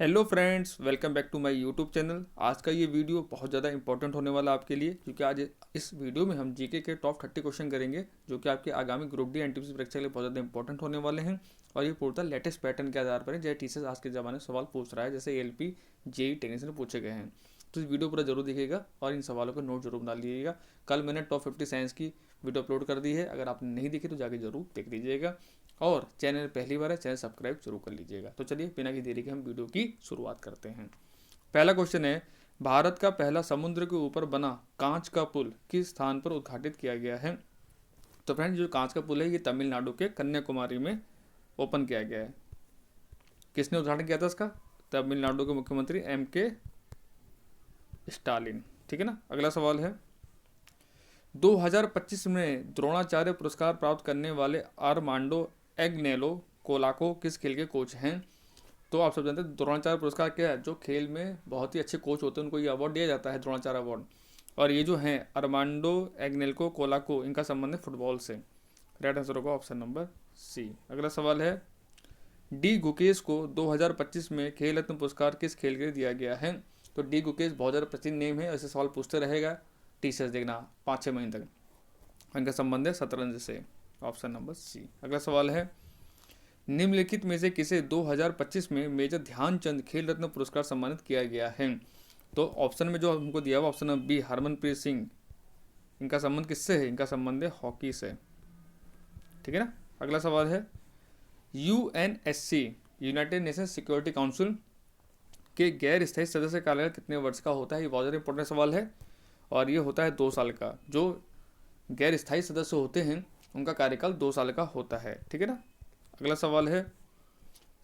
Hello friends, welcome back to my YouTube channel. आज का ये वीडियो बहुत ज़्यादा इंपॉर्टेंट होने वाला है आपके लिए, क्योंकि आज इस वीडियो में हम जीके के टॉप 30 क्वेश्चन करेंगे जो कि आपके आगामी ग्रुप डी एनटीपीसी परीक्षा के लिए बहुत ज़्यादा इंपॉर्टेंट होने वाले हैं। और ये पूर्णतः लेटेस्ट पैटर्न के आधार पर है, जैसे टीचर्स आज के ज़माने में सवाल पूछ रहा है, जैसे एलपी जेई टेक्नीशियन में पूछे गए हैं। तो इस वीडियो पूरा जरूर देखिएगा और इन सवालों को नोट जरूर बना लीजिएगा। कल मैंने टॉप 50 साइंस की वीडियो अपलोड कर दी है, अगर आपने नहीं देखी तो जाके जरूर देख लीजिएगा। और चैनल पहली बार है, चैनल सब्सक्राइब जरूर कर लीजिएगा। तो चलिए बिना की देरी के हम वीडियो की शुरुआत करते हैं। पहला क्वेश्चन है, भारत का पहला समुद्र के ऊपर बना कांच का पुल किस स्थान पर उद्घाटित किया गया है? तो फ्रेंड, जो कांच का पुल है ये तमिलनाडु के कन्याकुमारी में ओपन किया गया है। किसने उद्घाटन किया था इसका? तमिलनाडु के मुख्यमंत्री के स्टालिन। ठीक है ना। अगला सवाल है, 2025 में द्रोणाचार्य पुरस्कार प्राप्त करने वाले आर्मांडो एग्नेलो कोलाको किस खेल के कोच हैं? तो आप सब जानते हैं द्रोणाचार्य पुरस्कार क्या है? जो खेल में बहुत ही अच्छे कोच होते हैं उनको ये अवार्ड दिया जाता है, द्रोणाचार्य अवार्ड। और ये जो हैं अरमांडो एग्नेल्को कोलाको, इनका संबंध है फुटबॉल से। राइट आंसर होगा ऑप्शन नंबर सी। अगला सवाल है, डी गुकेश को 2025 में खेल रत्न पुरस्कार किस खेल के लिए दिया गया है? तो डी गुकेश बहुत ज़्यादा प्रचलित नेम है, ऐसे सवाल पूछते रहेगा टीचर्स, देखना 5-6 महीने तक। इनका संबंध है शतरंज से। Option number C. अगला सवाल है, निम्नलिखित में से किसे 2025 में मेजर ध्यानचंद खेल रत्न पुरस्कार सम्मानित किया गया है? तो ऑप्शन में जो हमको दिया हुआ option number B, Harmanpreet Singh. इनका संबंध किससे है? इनका संबंध है हॉकी से। ठीक है ना। अगला सवाल है, UNSC United nation security council के गैर स्थायी सदस्य का कार्यकाल कितने वर्ष का होता है? ये बहुत ज़्यादा इंपॉर्टेंट सवाल है और ये होता है 2 साल का। जो गैर स्थायी सदस्य होते हैं उनका कार्यकाल 2 साल का होता है। ठीक है ना। अगला सवाल है,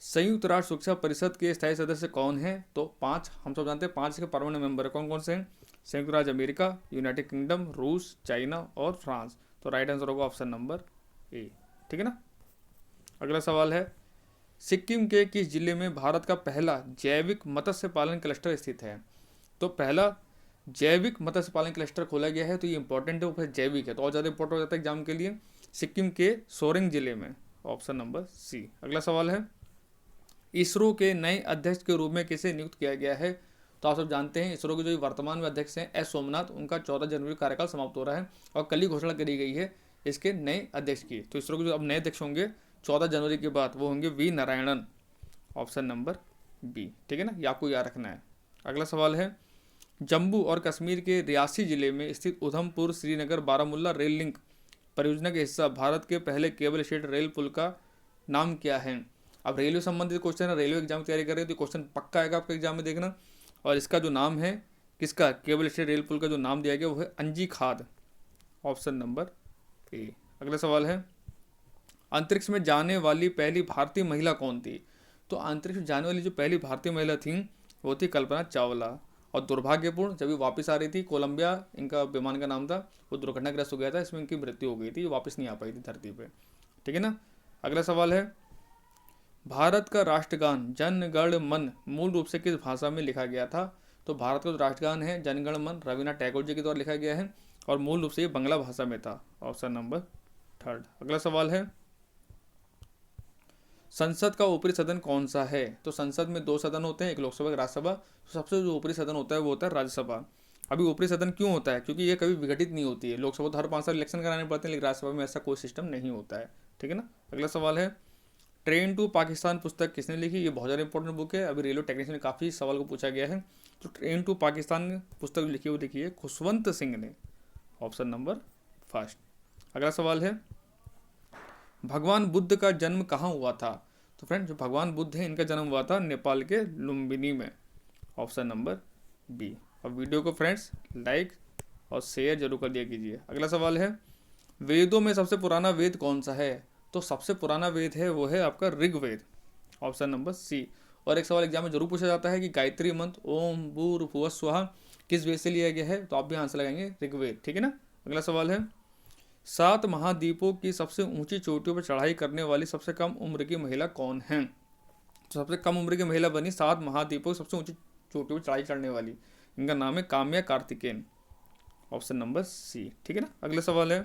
संयुक्त राष्ट्र सुरक्षा परिषद के स्थायी सदस्य कौन हैं? तो 5 हम सब जानते हैं, 5 के परमानेंट मेंबर कौन कौन से हैं? संयुक्त राज्य अमेरिका, यूनाइटेड किंगडम, रूस, चाइना और फ्रांस। तो राइट आंसर होगा ऑप्शन नंबर ए। ठीक है ना। अगला सवाल है, सिक्किम के किस जिले में भारत का पहला जैविक मत्स्य पालन क्लस्टर स्थित है? तो पहला जैविक मत्स्य पालन क्लस्टर खोला गया है, तो ये इंपॉर्टेंट है, वो फिर जैविक है तो और ज़्यादा इंपॉर्टेंट हो जाता है एग्जाम के लिए। सिक्किम के सोरेंग जिले में। Option number C. अगला सवाल है, इसरो के नए अध्यक्ष के रूप में किसे नियुक्त किया गया है? तो आप सब जानते हैं इसरो के जो वर्तमान में अध्यक्ष हैं एस सोमनाथ, उनका 14 जनवरी कार्यकाल समाप्त हो रहा है और कल ही घोषणा करी गई है इसके नए अध्यक्ष की। तो इसरो के जो अब नए अध्यक्ष होंगे 14 जनवरी के बाद, वो होंगे V Narayanan. Option number B. ठीक है ना, ये आपको याद रखना है। अगला सवाल है, जम्मू और कश्मीर के रियासी जिले में स्थित उधमपुर श्रीनगर बारामुल्ला रेल लिंक परियोजना के हिस्सा भारत के पहले केबल स्टेट रेल पुल का नाम क्या है? अब रेलवे संबंधित क्वेश्चन है, रेलवे एग्जाम की तैयारी कर रहे हो तो क्वेश्चन पक्का आएगा आपके एग्जाम में, देखना। और इसका जो नाम है, किसका केबल स्टेट रेल पुल का जो नाम दिया गया वो है अंजी खाद। ऑप्शन नंबर ए। अगला सवाल है, अंतरिक्ष में जाने वाली पहली भारतीय महिला कौन थी? तो अंतरिक्ष में जाने वाली जो पहली भारतीय महिला थी वो थी कल्पना चावला। और दुर्भाग्यपूर्ण, जब ये वापस आ रही थी, कोलंबिया इनका विमान का नाम था, वो दुर्घटनाग्रस्त हो गया था, इसमें इनकी मृत्यु हो गई थी, वापस नहीं आ पाई थी धरती पे। ठीक है ना। अगला सवाल है, भारत का राष्ट्रगान जन गण मन मूल रूप से किस भाषा में लिखा गया था? तो भारत का जो राष्ट्रगान है जन गण मन, रविन्द्रनाथ टैगोर जी के द्वारा लिखा गया है और मूल रूप से ये बांग्ला भाषा में था। Option number third. अगला सवाल है, संसद का ऊपरी सदन कौन सा है? तो संसद में 2 सदन होते हैं, एक लोकसभा एक राज्यसभा। तो सबसे जो ऊपरी सदन होता है वो होता है राज्यसभा। अभी ऊपरी सदन क्यों होता है? क्योंकि ये कभी विघटित नहीं होती है। लोकसभा तो हर 5 साल इलेक्शन कराने पड़ते हैं, लेकिन राज्यसभा में ऐसा कोई सिस्टम नहीं होता है। ठीक है ना। अगला सवाल है, ट्रेन टू पाकिस्तान पुस्तक किसने लिखी? ये बहुत ज़्यादा इंपॉर्टेंट बुक है, अभी रेलवे टेक्नीशियन में काफ़ी सवाल को पूछा गया है। तो ट्रेन टू पाकिस्तान पुस्तक लिखी वो लिखी है खुशवंत सिंह ने। Option number first. अगला सवाल है, भगवान बुद्ध का जन्म कहाँ हुआ था? तो फ्रेंड, जो भगवान बुद्ध है इनका जन्म हुआ था नेपाल के लुम्बिनी में। Option number B. और वीडियो को फ्रेंड्स लाइक और शेयर जरूर कर दिया कीजिए। अगला सवाल है, वेदों में सबसे पुराना वेद कौन सा है? तो सबसे पुराना वेद है वो है आपका ऋग्वेद। ऑप्शन नंबर सी। और एक सवाल एग्जाम में जरूर पूछा जाता है कि गायत्री मंत्र ओम भूर्भुवः स्वः किस वेद से लिया गया है? तो आप भी आंसर लगाएंगे ऋग्वेद। ठीक है ना। अगला सवाल है, 7 महाद्वीपों की सबसे ऊंची चोटियों पर चढ़ाई करने वाली सबसे कम उम्र की महिला कौन है? तो सबसे कम उम्र की महिला बनी 7 महाद्वीपों की सबसे ऊंची चोटियों पर चढ़ाई चढ़ने वाली। इनका नाम है Kamya Karthikeyan. Option number C. ठीक है ना। अगला सवाल है,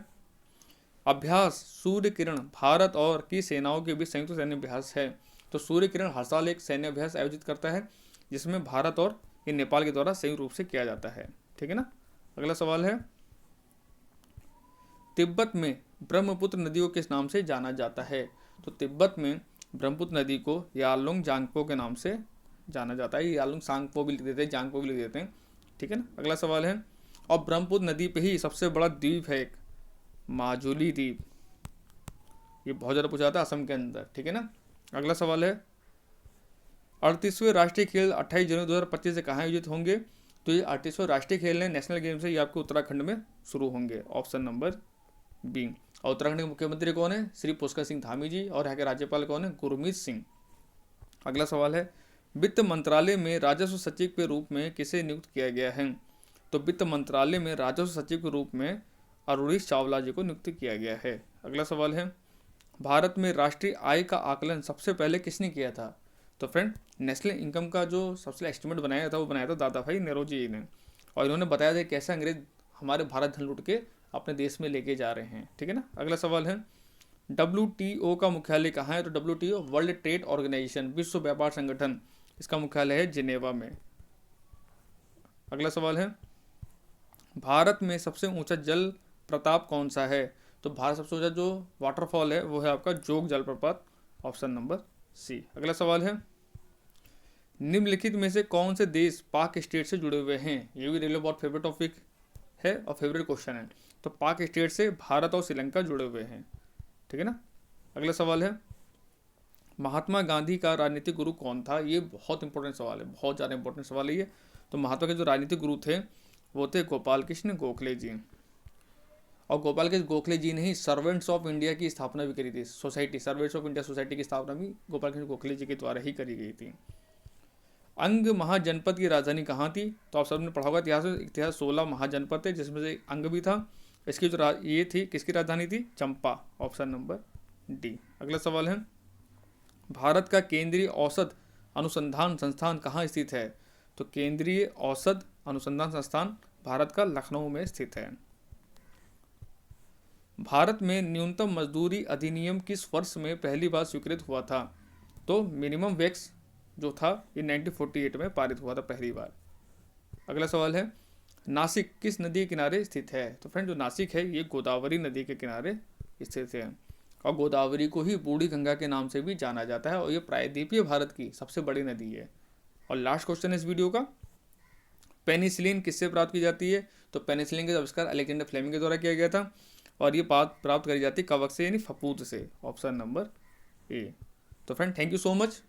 अभ्यास सूर्य किरण भारत और की सेनाओं के बीच संयुक्त सैन्य अभ्यास है, तो सूर्य किरण हर साल एक सैन्य अभ्यास आयोजित करता है जिसमें भारत और ये नेपाल के द्वारा संयुक्त रूप से किया जाता है। ठीक है ना। अगला सवाल है, तिब्बत में ब्रह्मपुत्र नदी को किस नाम से जाना जाता है? तो तिब्बत में ब्रह्मपुत्र नदी को यारलुंग जांगपो के नाम से जाना जाता है। यारलुंग सांगपो भी लिख देते हैं, जांगपो भी लिख देते हैं। ठीक है ना। अगला सवाल है, और ब्रह्मपुत्र नदी पे ही सबसे बड़ा द्वीप है एक, माजुली द्वीप। ये बहुत ज़्यादा पूछा जाता है असम के अंदर। ठीक है ना। अगला सवाल है, 38वें राष्ट्रीय खेल 28 जनवरी 2025 से कहाँ आयोजित होंगे? तो ये 38वें राष्ट्रीय खेल है नेशनल गेम्स है, ये आपको उत्तराखंड में शुरू होंगे, ऑप्शन नंबर बी। और उत्तराखंड के मुख्यमंत्री कौन है? श्री पुष्कर सिंह धामी जी। और यहाँ के राज्यपाल कौन है? गुरमीत सिंह। अगला सवाल है, वित्त मंत्रालय में राजस्व सचिव के रूप में किसे नियुक्त किया गया है? तो वित्त मंत्रालय में राजस्व सचिव के रूप में अरुणीश चावला जी को नियुक्त किया गया है। अगला सवाल है, भारत में राष्ट्रीय आय का आकलन सबसे पहले किसने किया था? तो फ्रेंड, नेशनल इनकम का जो सबसे एस्टिमेट बनाया था वो बनाया था दादा भाई नौरोजी जी ने। और इन्होंने बताया था कैसे अंग्रेज हमारे भारत धन लूट के अपने देश में लेके जा रहे हैं। ठीक है ना। अगला सवाल है, WTO का मुख्यालय कहाँ है? तो WTO वर्ल्ड ट्रेड ऑर्गेनाइजेशन, विश्व व्यापार संगठन, इसका मुख्यालय है जिनेवा में। अगला सवाल है, भारत में सबसे ऊंचा जल प्रताप कौन सा है? तो भारत सबसे ऊंचा जो वाटरफॉल है वो है आपका जोग जलप्रपात, ऑप्शन नंबर सी। अगला सवाल है, निम्नलिखित में से कौन से देश पाक स्टेट से जुड़े हुए हैं? ये भी रेलवे बहुत फेवरेट टॉपिक है और फेवरेट क्वेश्चन है। तो पाक स्टेट से भारत और श्रीलंका जुड़े हुए हैं। ठीक है ना। अगला सवाल है, महात्मा गांधी का राजनीतिक गुरु कौन था? ये बहुत इंपॉर्टेंट सवाल है, बहुत ज़्यादा इंपॉर्टेंट सवाल है ये। तो महात्मा के जो राजनीतिक गुरु थे वो थे गोपाल कृष्ण गोखले जी। और गोपाल कृष्ण गोखले जी ने ही सर्वेंट्स ऑफ इंडिया की स्थापना भी करी थी, society, servants of India society की स्थापना भी गोपाल कृष्ण गोखले जी के द्वारा ही करी गई थी। अंग महाजनपद की राजधानी कहाँ थी? तो आप सबने पढ़ा होगा इतिहास 16 महाजनपद थे जिसमें से अंग भी था। इसकी जो ये थी किसकी राजधानी थी? चंपा, ऑप्शन नंबर डी। अगला सवाल है, भारत का केंद्रीय औषध अनुसंधान संस्थान कहाँ स्थित है? तो केंद्रीय औषध अनुसंधान संस्थान भारत का लखनऊ में स्थित है। भारत में न्यूनतम मजदूरी अधिनियम किस वर्ष में पहली बार स्वीकृत हुआ था? तो मिनिमम वेक्स जो था ये 1948 में पारित हुआ था पहली बार। अगला सवाल है, नासिक किस नदी के किनारे स्थित है? तो फ्रेंड, जो नासिक है ये गोदावरी नदी के किनारे स्थित है। और गोदावरी को ही बूढ़ी गंगा के नाम से भी जाना जाता है और ये प्रायद्वीपीय भारत की सबसे बड़ी नदी है। और लास्ट क्वेश्चन है इस वीडियो का, पेनिसिलिन किससे प्राप्त की जाती है? तो पेनिसिलिन का आविष्कार अलेक्जेंडर फ्लेमिंग के द्वारा किया गया था और ये प्राप्त करी जाती है कवक से यानी फफूंद से, ऑप्शन नंबर ए। तो friend, thank you so much.